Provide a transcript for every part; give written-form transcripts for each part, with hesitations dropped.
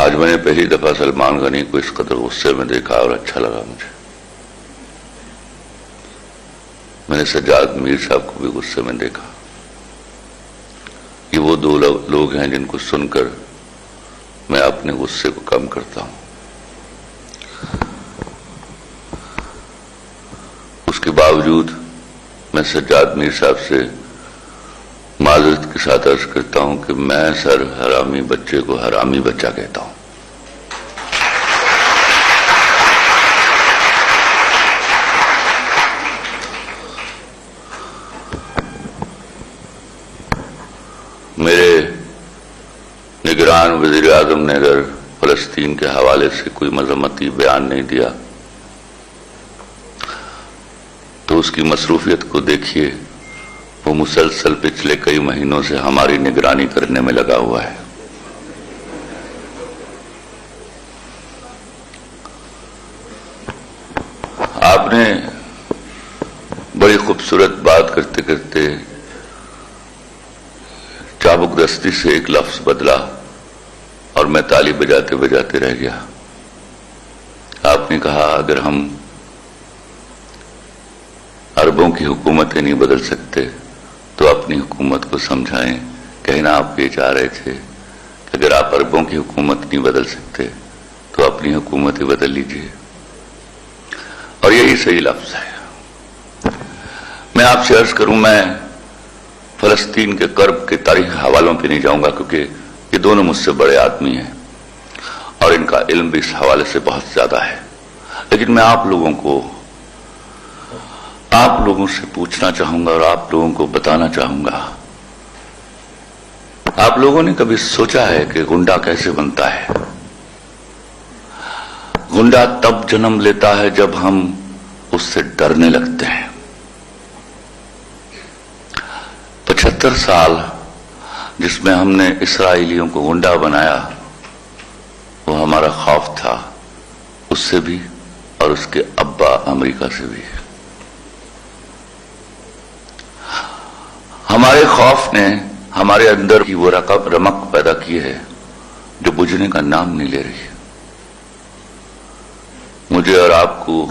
آج میں نے پہلی دفعہ سلمان غنی کو اس قدر غصے میں دیکھا اور اچھا لگا مجھے. میں نے سجاد میر صاحب کو بھی غصے میں دیکھا. یہ وہ دو لوگ ہیں جن کو سن کر میں اپنے غصے کو کم کرتا ہوں. اس کے باوجود میں سجاد میر صاحب سے معذرت کے ساتھ عرض کرتا ہوں کہ میں سر حرامی بچے کو حرامی بچہ کہتا ہوں. میرے نگران وزیر اعظم نے اگر فلسطین کے حوالے سے کوئی مذمتی بیان نہیں دیا تو اس کی مصروفیت کو دیکھیے. وہ مسلسل پچھلے کئی مہینوں سے ہماری نگرانی کرنے میں لگا ہوا ہے. آپ نے بڑی خوبصورت بات کرتے کرتے چابک دستی سے ایک لفظ بدلا اور میں تالی بجاتے بجاتے رہ گیا. آپ نے کہا اگر ہم عربوں کی حکومتیں نہیں بدل سکتے تو اپنی حکومت کو سمجھائیں. کہنا آپ یہ چاہ رہے تھے کہ اگر آپ عربوں کی حکومت نہیں بدل سکتے تو اپنی حکومت ہی بدل لیجئے. اور یہی صحیح لفظ ہے. میں آپ سے عرض کروں میں فلسطین کے کرب کے تاریخی حوالوں پہ نہیں جاؤں گا کیونکہ یہ دونوں مجھ سے بڑے آدمی ہیں اور ان کا علم بھی اس حوالے سے بہت زیادہ ہے. لیکن میں آپ لوگوں سے پوچھنا چاہوں گا اور آپ لوگوں کو بتانا چاہوں گا. آپ لوگوں نے کبھی سوچا ہے کہ گنڈا کیسے بنتا ہے؟ گنڈا تب جنم لیتا ہے جب ہم اس سے ڈرنے لگتے ہیں. 75 سال جس میں ہم نے اسرائیلیوں کو گنڈا بنایا وہ ہمارا خوف تھا، اس سے بھی اور اس کے ابا امریکہ سے بھی. ہمارے خوف نے ہمارے اندر کی وہ رمق پیدا کی ہے جو بجھنے کا نام نہیں لے رہی. مجھے اور آپ کو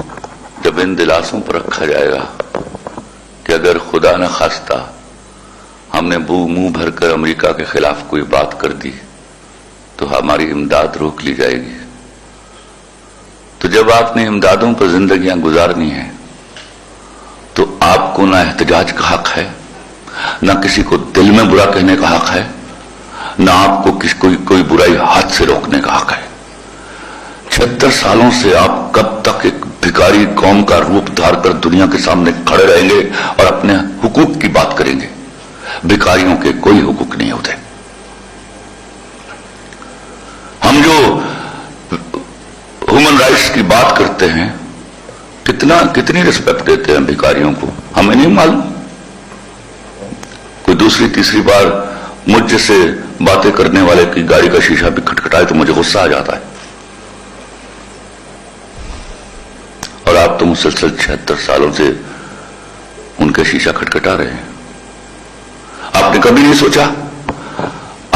جب ان دلاسوں پر رکھا جائے گا کہ اگر خدا نہ خواستہ ہم نے منہ بھر کر امریکہ کے خلاف کوئی بات کر دی تو ہماری امداد روک لی جائے گی. تو جب آپ نے امدادوں پر زندگیاں گزارنی ہیں تو آپ کو نہ احتجاج کا حق ہے، نہ کسی کو دل میں برا کہنے کا حق ہے، نہ آپ کو کوئی برائی ہاتھ سے روکنے کا حق ہے. 76 سالوں سے آپ کب تک ایک بھکاری قوم کا روپ دھار کر دنیا کے سامنے کھڑے رہیں گے اور اپنے حقوق کی بات کریں گے؟ بھکاریوں کے کوئی حقوق نہیں ہوتے. ہم جو ہیومن رائٹس کی بات کرتے ہیں کتنی رسپیکٹ دیتے ہیں بھکاریوں کو ہمیں نہیں معلوم. کوئی دوسری تیسری بار مجھ جیسے باتیں کرنے والے کی گاڑی کا شیشہ بھی کھٹکھٹائے تو مجھے غصہ آ جاتا ہے. اور آپ تو مسلسل 76 سالوں سے ان کے شیشہ کھٹکھٹا رہے ہیں. آپ نے کبھی نہیں سوچا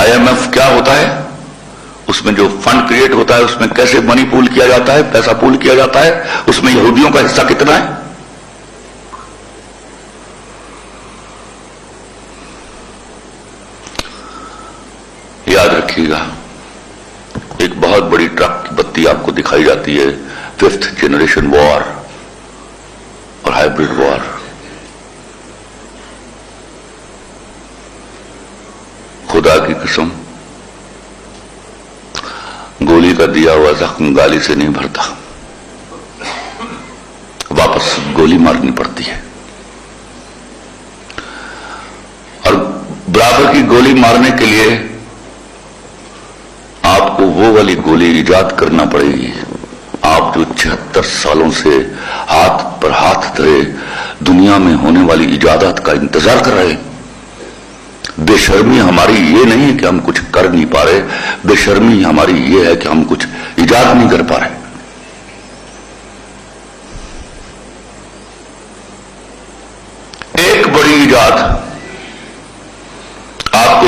IMF کیا ہوتا ہے؟ اس میں جو فنڈ کریٹ ہوتا ہے اس میں کیسے منی پول کیا جاتا ہے، پیسہ پول کیا جاتا ہے، اس میں یہودیوں کا حصہ کتنا ہے؟ یاد رکھیے گا ایک بہت بڑی ٹرک کی بتی آپ کو دکھائی جاتی ہے، 5th جنریشن وار اور ہائیبرڈ وار. خدا کی قسم گولی کا دیا ہوا زخم گالی سے نہیں بھرتا، واپس گولی مارنی پڑتی ہے. اور برابر کی گولی مارنے کے لیے آپ کو وہ والی گولی ایجاد کرنا پڑے گی. آپ جو 76 سالوں سے ہاتھ پر ہاتھ دھرے دنیا میں ہونے والی ایجادات کا انتظار کر رہے ہیں. بے شرمی ہماری یہ نہیں ہے کہ ہم کچھ کر نہیں پا رہے، بے شرمی ہماری یہ ہے کہ ہم کچھ ایجاد نہیں کر پا رہے. ایک بڑی ایجاد آپ کو